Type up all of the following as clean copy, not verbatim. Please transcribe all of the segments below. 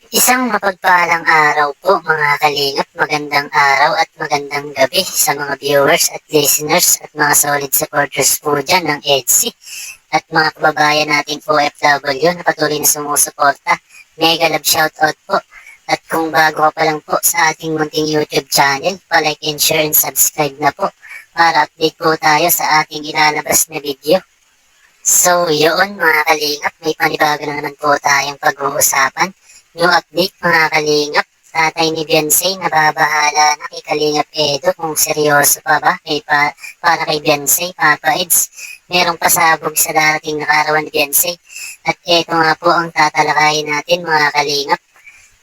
Isang mapagpalang araw po mga kalingap, magandang araw at magandang gabi sa mga viewers at listeners at mga solid supporters po dyan ng EDSI at mga kababayan nating OFW na patuloy na sumusuporta. Mega love shoutout po. At kung bago ka pa lang po sa ating munting YouTube channel, pa-like and share and subscribe na po para update po tayo sa ating ilalabas na video. So yun mga kalingap, may panibago na naman po tayong pag-uusapan. Yung update mga kalingap, tatay ni Beyonce nababahala na kay Kalingap Edo kung seryoso pa ba para kay Beyonce, Papa Eds. Merong pasabog sa darating na karawan ni Beyonce. At eto nga po ang tatalakayin natin mga kalingap.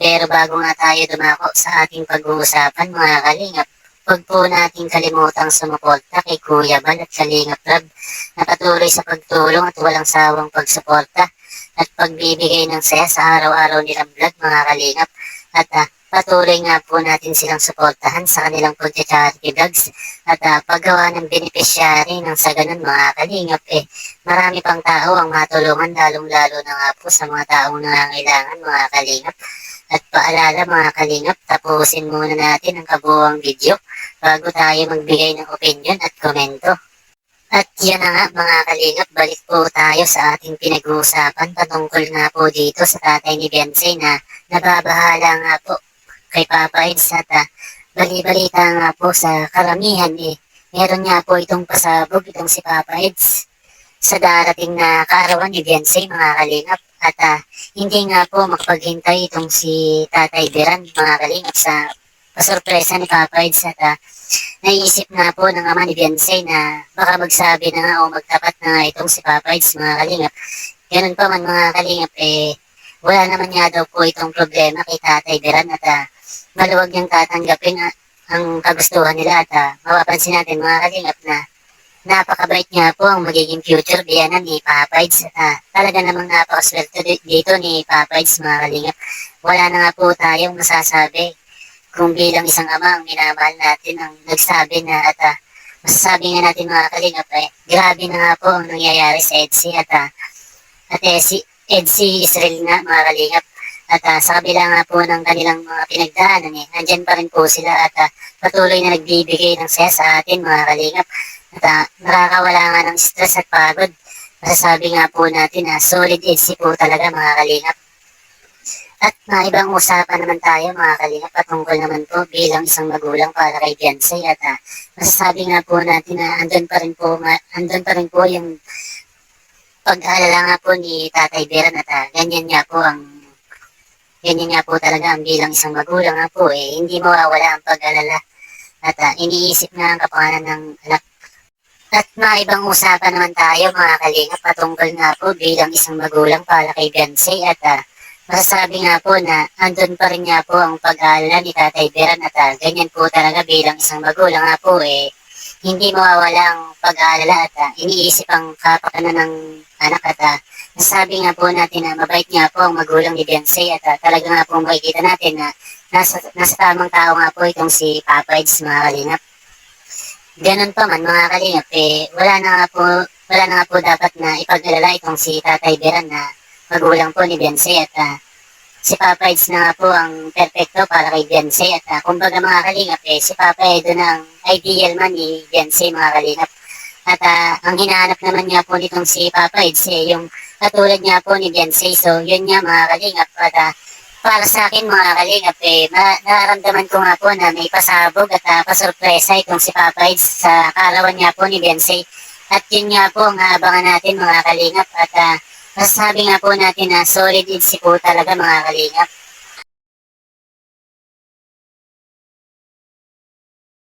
Pero bago nga tayo dumako sa ating pag-uusapan mga kalingap, huwag po nating kalimutang sumuporta kay Kuya Bal at Kalingap Rab na patuloy sa pagtulong at walang sawang pagsuporta at pagbibigay ng saya sa araw-araw nilang vlog mga kalingap. At patuloy nga po natin silang suportahan sa kanilang pagcha-charity vlogs at paggawa ng beneficiary ng sa ganun mga kalingap marami pang tao ang matulungan, lalong-lalo na nga po sa mga taong nangangailangan mga kalingap. At paalala mga kalingap, tapusin muna natin ang kabuuang video bago tayo magbigay ng opinion at komento. At yan na nga mga kalingap, balik po tayo sa ating pinag-uusapan patungkol nga po dito sa tatay ni Beyonce na nababahala nga po kay Papa Eds at bali-balita nga po sa karamihan meron nga po itong pasabog itong si Papa Eds sa darating na kaarawan ni Beyonce mga kalingap. At hindi nga po makapaghintay itong si Tatay Beran mga kalingap sa pasurpresa ni Papa Eds at naisip nga po ng ama ni Beyonce na baka magsabi na nga o magtapat na nga itong si Papa Eds mga kalingap. Ganun pa man mga kalingap wala naman nga daw po itong problema kay Tatay Beran at maluwag niyang tatanggapin ang kagustuhan nila at mapapansin natin mga kalingap na napakabait nga po ang magiging future biyanan ni Papa Eds at talaga namang napakaswerte dito ni Papa Eds mga kalingap. Wala na nga po tayong masasabi kung bilang isang ama ang minamahal natin ang nagsabi na at masasabi nga natin mga kalingap grabe na nga po ang nangyayari sa EDSI at si EDSI Israel nga mga kalingap. At sa kabila nga po ng kanilang mga pinagdaanan nandyan pa rin po sila at patuloy na nagbibigay ng saya sa atin mga kalingap. At nakakawala nga ng stress at pagod. Masasabi nga po natin na solid EDSI po talaga mga kalingap. At ibang usapan naman tayo mga kalingap patungkol naman po bilang isang magulang para kay Beyonce at masasabi nga po natin na andun pa rin po yung pag-aalala nga po ni Tatay Beran at ganyan nga po talaga ang bilang isang magulang nga po hindi mawawala ang pag-alala at iniisip na ang kapakanan ng anak. At ibang usapan naman tayo mga kalingap patungkol nga po bilang isang magulang para kay Beyonce at masasabi nga po na andun pa rin nga po ang pag-aalala ni Tatay Beran at ganyan po talaga bilang isang magulang nga po hindi mawawala ang pag-aalala at iniisip ang kapakanan ng anak at nasabi nga po natin na mabait nga po ang magulang ni Beyonce at talaga nga po makikita natin na nasa tamang tao nga po itong si Papa Eds mga kalingap. Ganun pa man mga kalingap wala na nga po dapat na ipag-alala itong si Tatay Beran na magulang po ni Beyonce at si Papa Eds na nga po ang perfecto para kay Beyonce at kumbaga mga kalingap si Papa Edo na ang ideal man ni Beyonce mga kalingap. At ang hinahanap naman nga po nitong si Papa Eds yung katulad nga po ni Beyonce. So yun nga mga kalingap at para sa akin mga kalingap nararamdaman ko nga po na may pasabog at pasurpresa itong si Papa Eds sa kaarawan nga po ni Beyonce. At yun nga po ang abangan natin mga kalingap at masasabi nga po natin na solid EDSI po talaga mga kalingap.